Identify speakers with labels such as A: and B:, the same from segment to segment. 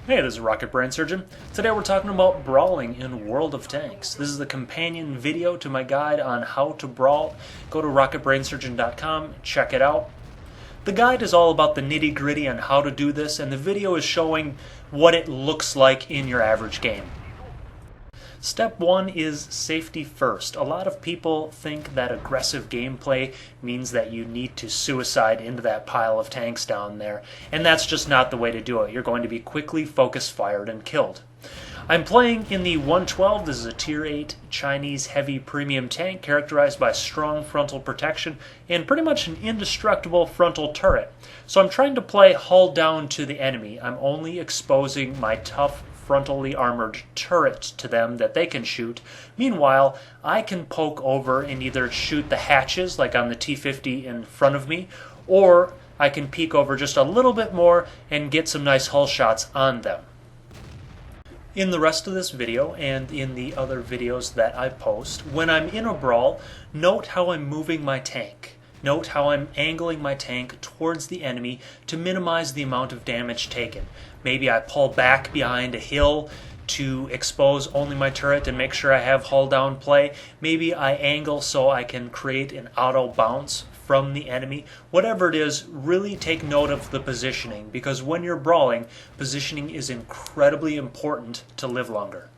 A: Hey, this is Rocket Brain Surgeon. Today we're talking about brawling in World of Tanks. This is the companion video to my guide on how to brawl. Go to rocketbrainsurgeon.com, check it out. The guide is all about the nitty-gritty on how to do this, and the video is showing what it looks like in your average game. Step 1 is safety first. A lot of people think that aggressive gameplay means that you need to suicide into that pile of tanks down there, and that's just not the way to do it. You're going to be quickly focus fired and killed. I'm playing in the 112. This is a Tier 8 Chinese heavy premium tank characterized by strong frontal protection and pretty much an indestructible frontal turret. So I'm trying to play hull down to the enemy. I'm only exposing my tough frontally armored turret to them that they can shoot. Meanwhile, I can poke over and either shoot the hatches like on the T-50 in front of me, or I can peek over just a little bit more and get some nice hull shots on them. In the rest of this video and in the other videos that I post, when I'm in a brawl, note how I'm moving my tank. Note how I'm angling my tank towards the enemy to minimize the amount of damage taken. Maybe I pull back behind a hill to expose only my turret and make sure I have hull down play. Maybe I angle so I can create an auto bounce from the enemy. Whatever it is, really take note of the positioning, because when you're brawling, positioning is incredibly important to live longer.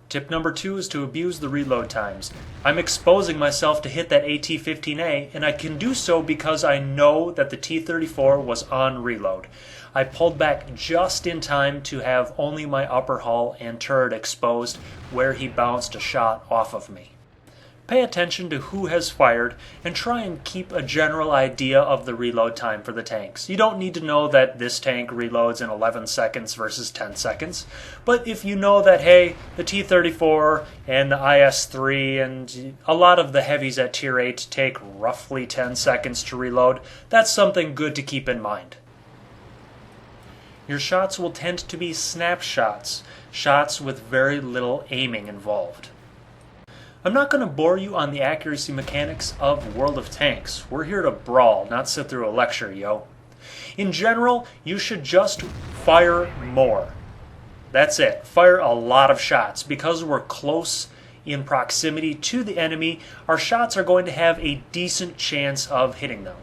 A: Tip number 2 is to abuse the reload times. I'm exposing myself to hit that AT-15A, and I can do so because I know that the T-34 was on reload. I pulled back just in time to have only my upper hull and turret exposed where he bounced a shot off of me. Pay attention to who has fired and try and keep a general idea of the reload time for the tanks. You don't need to know that this tank reloads in 11 seconds versus 10 seconds, but if you know that, hey, the T-34 and the IS-3 and a lot of the heavies at Tier 8 take roughly 10 seconds to reload, that's something good to keep in mind. Your shots will tend to be snapshots, shots with very little aiming involved. I'm not going to bore you on the accuracy mechanics of World of Tanks. We're here to brawl, not sit through a lecture, yo. In general, you should just fire more. That's it. Fire a lot of shots. Because we're close in proximity to the enemy, our shots are going to have a decent chance of hitting them.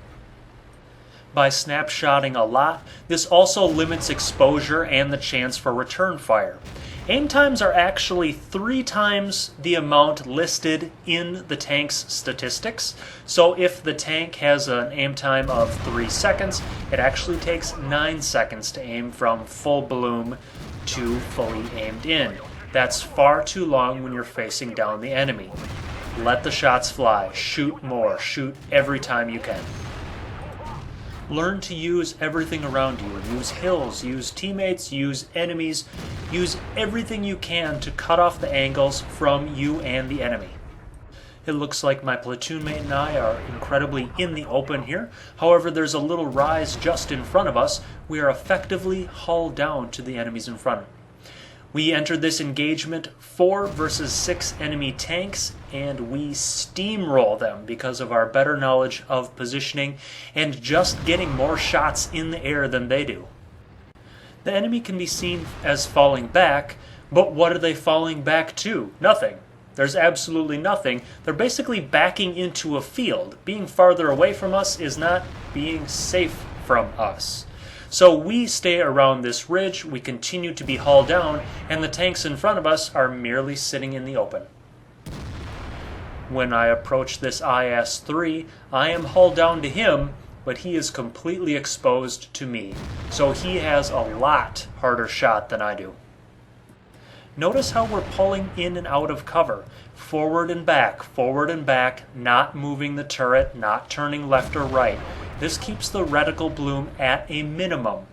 A: By snapshotting a lot, this also limits exposure and the chance for return fire. Aim times are actually 3 times the amount listed in the tank's statistics. So if the tank has an aim time of 3 seconds, it actually takes 9 seconds to aim from full bloom to fully aimed in. That's far too long when you're facing down the enemy. Let the shots fly. Shoot more. Shoot every time you can. Learn to use everything around you. Use hills, use teammates, use enemies, use everything you can to cut off the angles from you and the enemy. It looks like my platoon mate and I are incredibly in the open here. However, there's a little rise just in front of us. We are effectively hull down to the enemies in front. We entered this engagement 4 versus 6 enemy tanks, and we steamroll them because of our better knowledge of positioning and just getting more shots in the air than they do. The enemy can be seen as falling back, but what are they falling back to? Nothing. There's absolutely nothing. They're basically backing into a field. Being farther away from us is not being safe from us. So we stay around this ridge, we continue to be hull down, and the tanks in front of us are merely sitting in the open. When I approach this IS-3, I am hull down to him, but he is completely exposed to me. So he has a lot harder shot than I do. Notice how we're pulling in and out of cover. Forward and back, not moving the turret, not turning left or right. This keeps the reticle bloom at a minimum.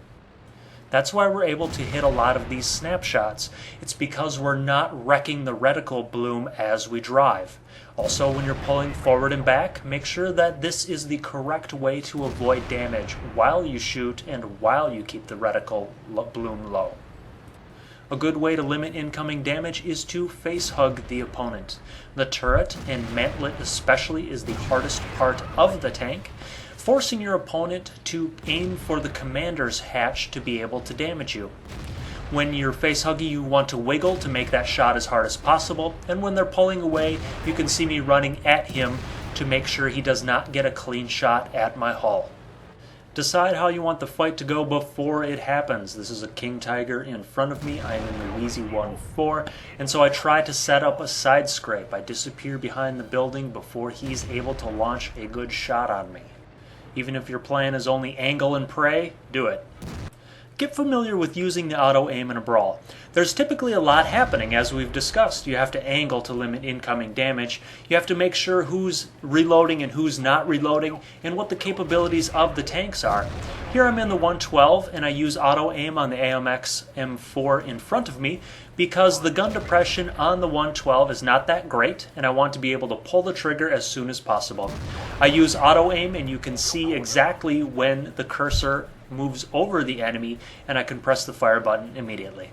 A: That's why we're able to hit a lot of these snapshots. It's because we're not wrecking the reticle bloom as we drive. Also, when you're pulling forward and back, make sure that this is the correct way to avoid damage while you shoot and while you keep the reticle bloom low. A good way to limit incoming damage is to face hug the opponent. The turret, and mantlet especially, is the hardest part of the tank. forcing your opponent to aim for the commander's hatch to be able to damage you. When you're face hugging, you want to wiggle to make that shot as hard as possible, and when they're pulling away, you can see me running at him to make sure he does not get a clean shot at my hull. Decide how you want the fight to go before it happens. This is a king tiger in front of me. I am in the Wheezy 1-4, and so I try to set up a side scrape. I disappear behind the building before he's able to launch a good shot on me. Even if your plan is only angle and pray, do it. Get familiar with using the auto aim in a brawl. There's typically a lot happening, as we've discussed. You have to angle to limit incoming damage. You have to make sure who's reloading and who's not reloading, and what the capabilities of the tanks are. Here I'm in the 112, and I use auto aim on the AMX M4 in front of me because the gun depression on the 112 is not that great, and I want to be able to pull the trigger as soon as possible. I use auto aim, and you can see exactly when the cursor moves over the enemy, and I can press the fire button immediately.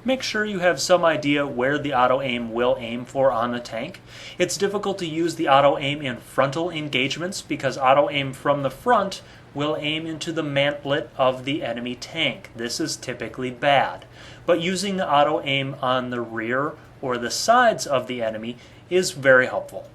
A: Make sure you have some idea where the auto aim will aim for on the tank. It's difficult to use the auto aim in frontal engagements because auto aim from the front will aim into the mantlet of the enemy tank. This is typically bad, but using the auto aim on the rear or the sides of the enemy is very helpful.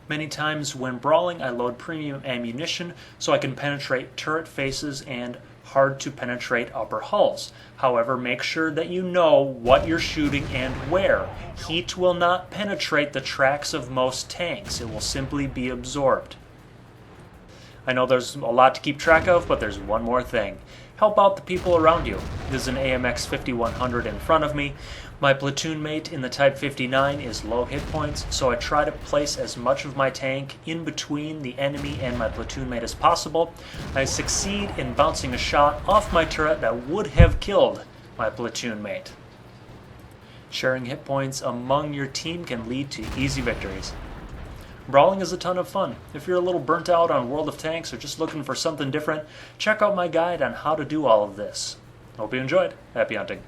A: Many times when brawling, I load premium ammunition so I can penetrate turret faces and hard to penetrate upper hulls. However, make sure that you know what you're shooting and where. Heat will not penetrate the tracks of most tanks. It will simply be absorbed. I know there's a lot to keep track of, but there's one more thing. Help out the people around you. This is an AMX 5100 in front of me. My platoon mate in the Type 59 is low hit points, so I try to place as much of my tank in between the enemy and my platoon mate as possible. I succeed in bouncing a shot off my turret that would have killed my platoon mate. Sharing hit points among your team can lead to easy victories. Brawling is a ton of fun. If you're a little burnt out on World of Tanks or just looking for something different, check out my guide on how to do all of this. Hope you enjoyed. Happy hunting.